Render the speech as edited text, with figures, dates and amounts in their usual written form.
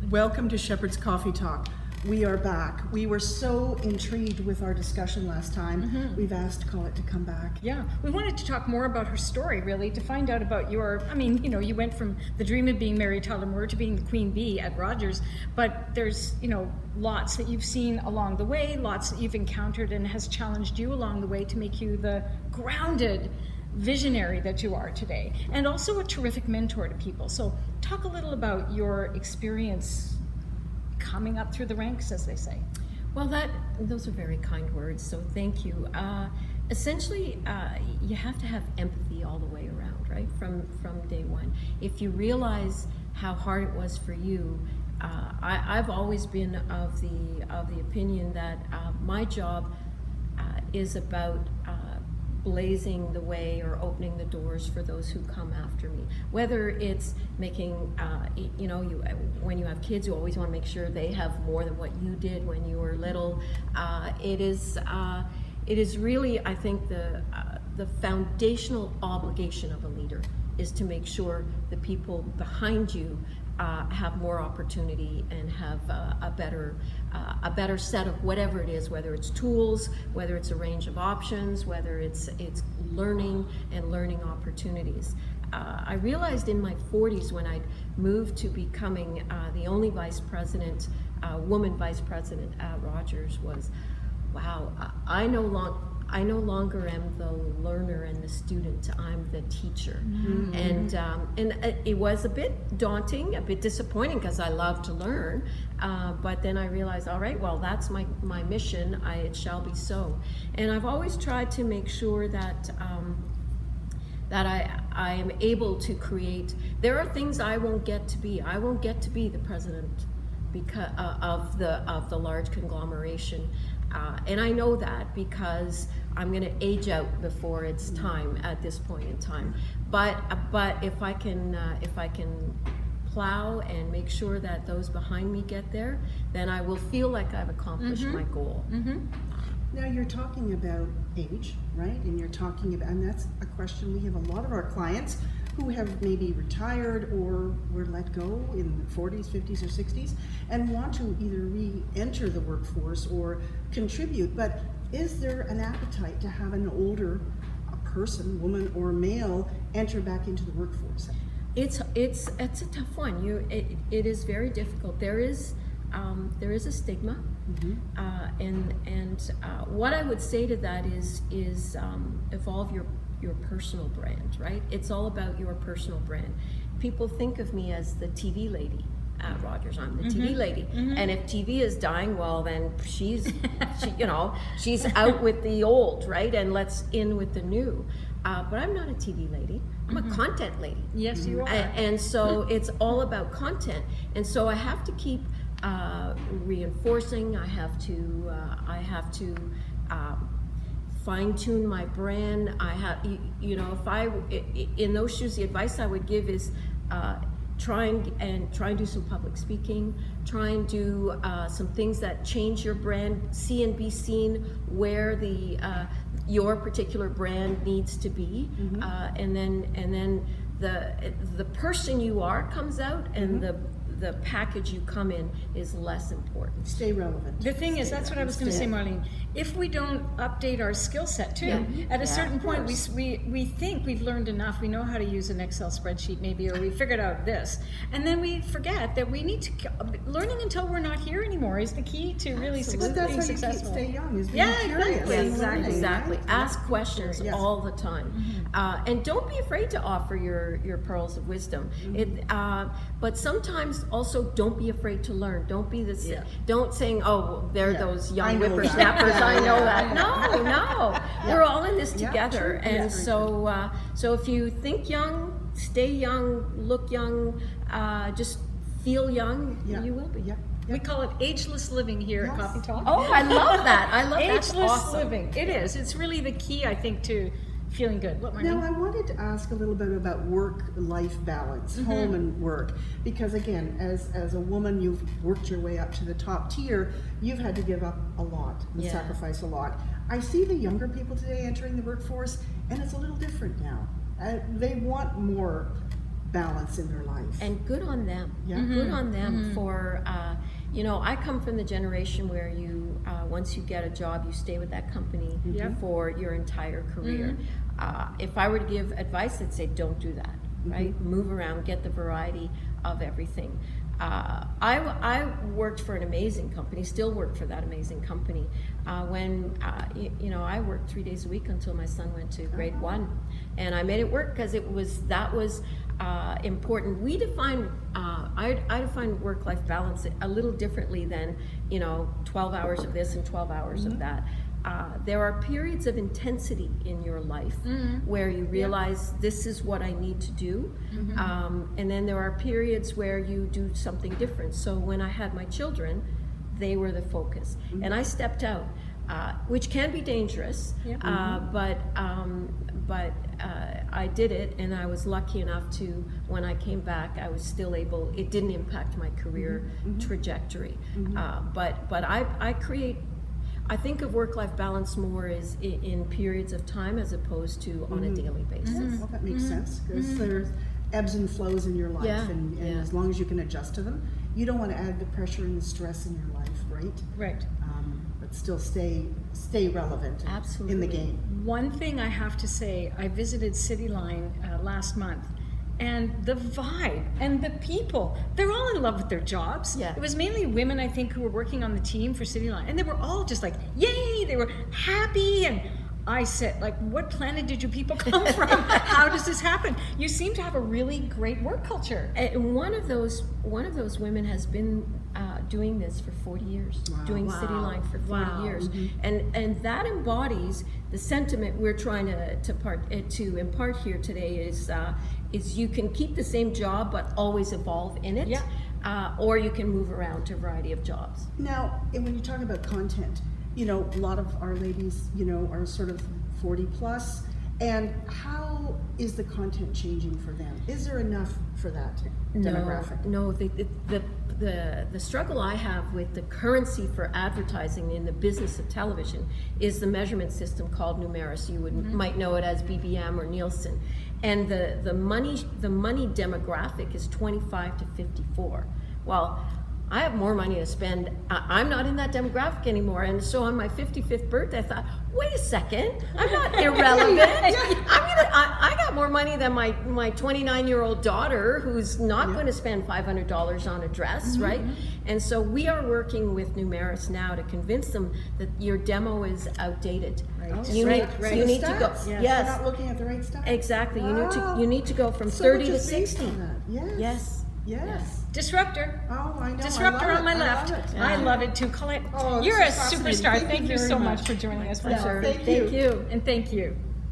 Welcome to Shepherd's Coffee Talk. We are back. We were so intrigued with our discussion last time. We've asked Colette to come back. Yeah, we wanted to talk more about her story, really, to find out about you went from the dream of being Mary Tyler Moore to being the Queen Bee at Rogers, but there's, lots that you've seen along the way, lots that you've encountered and has challenged you along the way to make you the grounded visionary that you are today, and also a terrific mentor to people. So talk a little about your experience coming up through the ranks, as they say. Well, those are very kind words, so thank you. Essentially, you have to have empathy all the way around, right? From day one. If you realize how hard it was for you, I've always been of the opinion that my job is about blazing the way or opening the doors for those who come after me. Whether it's making, when you have kids, you always want to make sure they have more than what you did when you were little. It is really, I think, the foundational obligation of a leader is to make sure the people behind you have more opportunity and have a better set of whatever it is, whether it's tools, whether it's a range of options, whether it's learning and learning opportunities. I realized in my 40s when I moved to becoming the only vice president, woman vice president at Rogers, was, wow, I no longer am the learner and the student, I'm the teacher. And it was a bit daunting, a bit disappointing, because I love to learn, but then I realized, all right, well, that's my mission, it shall be so. And I've always tried to make sure that I am able to create. There are things I won't get to be. I won't get to be the president because of the large conglomeration. And I know that because I'm going to age out before it's time at this point in time. But if I can plow and make sure that those behind me get there, then I will feel like I've accomplished my goal. Now you're talking about age, right? And you're talking about, and that's a question we have a lot of our clients who have maybe retired or were let go in the 40s, 50s, or 60s and want to either re-enter the workforce or contribute. But is there an appetite to have an older person, woman or male, enter back into the workforce? It's a tough one. It is very difficult. There is a stigma, and what I would say to that is evolve your personal brand, right? It's all about your personal brand. People think of me as the TV lady at Rogers. I'm the TV lady, and if TV is dying, well, then she's out with the old, right? And let's in with the new. But I'm not a TV lady. I'm a content lady. Yes, you are. And so it's all about content. And so I have to keep reinforcing. I have to fine-tune my brand. I have, if I in those shoes, the advice I would give is try and do some public speaking. Try and do some things that change your brand. See and be seen where your particular brand needs to be, and then the person you are comes out, and the package you come in is less important. Stay relevant. The thing is, that's what I was going to say, Marlene. If we don't update our skill set too, at a certain point, we think we've learned enough. We know how to use an Excel spreadsheet, maybe, or we figured out this, and then we forget that we need to learning until we're not here anymore is the key to really being successful. But that's how you stay young. Is being curious. Exactly. Right? Ask questions all the time, and don't be afraid to offer your pearls of wisdom. But sometimes also don't be afraid to learn. Don't be this. Don't saying, "Oh, they're those young whippersnappers." I know that. No. We're all in this together, and so if you think young, stay young, look young, just feel young, you will be. We call it ageless living here at Coffee Talk. Oh, I love that. I love that. Ageless living. It is. It's really the key, I think, to feeling good. Now, I wanted to ask a little bit about work-life balance, home and work, because again, as a woman, you've worked your way up to the top tier. You've had to give up a lot and sacrifice a lot. I see the younger people today entering the workforce, and it's a little different now. They want more balance in their life. And good on them. Yeah. Good on them for, I come from the generation where you, once you get a job, you stay with that company for your entire career. If I were to give advice, I'd say don't do that, right? Move around, get the variety of everything. I worked for an amazing company, still work for that amazing company. When I worked 3 days a week until my son went to grade 1, and I made it work because that was important. We define I define work-life balance a little differently than 12 hours of this and 12 hours of that. There are periods of intensity in your life where you realize this is what I need to do. And then there are periods where you do something different. So when I had my children, they were the focus. And I stepped out, which can be dangerous, but I did it, and I was lucky enough to, when I came back, I was still able, it didn't impact my career trajectory. But I think of work-life balance more as in periods of time as opposed to on a daily basis. Well, that makes sense, because there's ebbs and flows in your life, and as long as you can adjust to them, you don't want to add the pressure and the stress in your life, right? Right. But still stay relevant in the game. One thing I have to say, I visited City Line last month, and the vibe and the people, they're all in love with their jobs. Yeah. It was mainly women, I think, who were working on the team for City Line, and they were all just like, yay, they were happy. And I said, like, what planet did you people come from? How does this happen? You seem to have a really great work culture. And one of those women has been doing this for 40 years, doing City Line for 40 years, and that embodies the sentiment we're trying to impart here today. Is you can keep the same job but always evolve in it, or you can move around to a variety of jobs. Now, and when you talk about content, a lot of our ladies, are sort of 40 plus, and how is the content changing for them? Is there enough for that demographic? No, the struggle I have with the currency for advertising in the business of television is the measurement system called Numeris. You might know it as BBM or Nielsen, and the money demographic is 25 to 54. Well, I have more money to spend. I'm not in that demographic anymore. And so on my 55th birthday, I thought, wait a second, I'm not irrelevant. I got more money than my 29-year-old daughter, who's not going to spend $500 on a dress, right? And so we are working with Numeris now to convince them that your demo is outdated. Right. You need to go. Yes. Yes. They're not looking at the right stuff. Exactly. Wow. You need to go from So 30 much to is based 60. on that. Yes. Yes. Disruptor. Oh, I know. Disruptor I love on my it. left. I love it. I love it too. Colette, Oh, you're this a is fascinating. superstar. Thank you very so much for joining us. Yeah, Sure. thank Thank you. you. And thank you.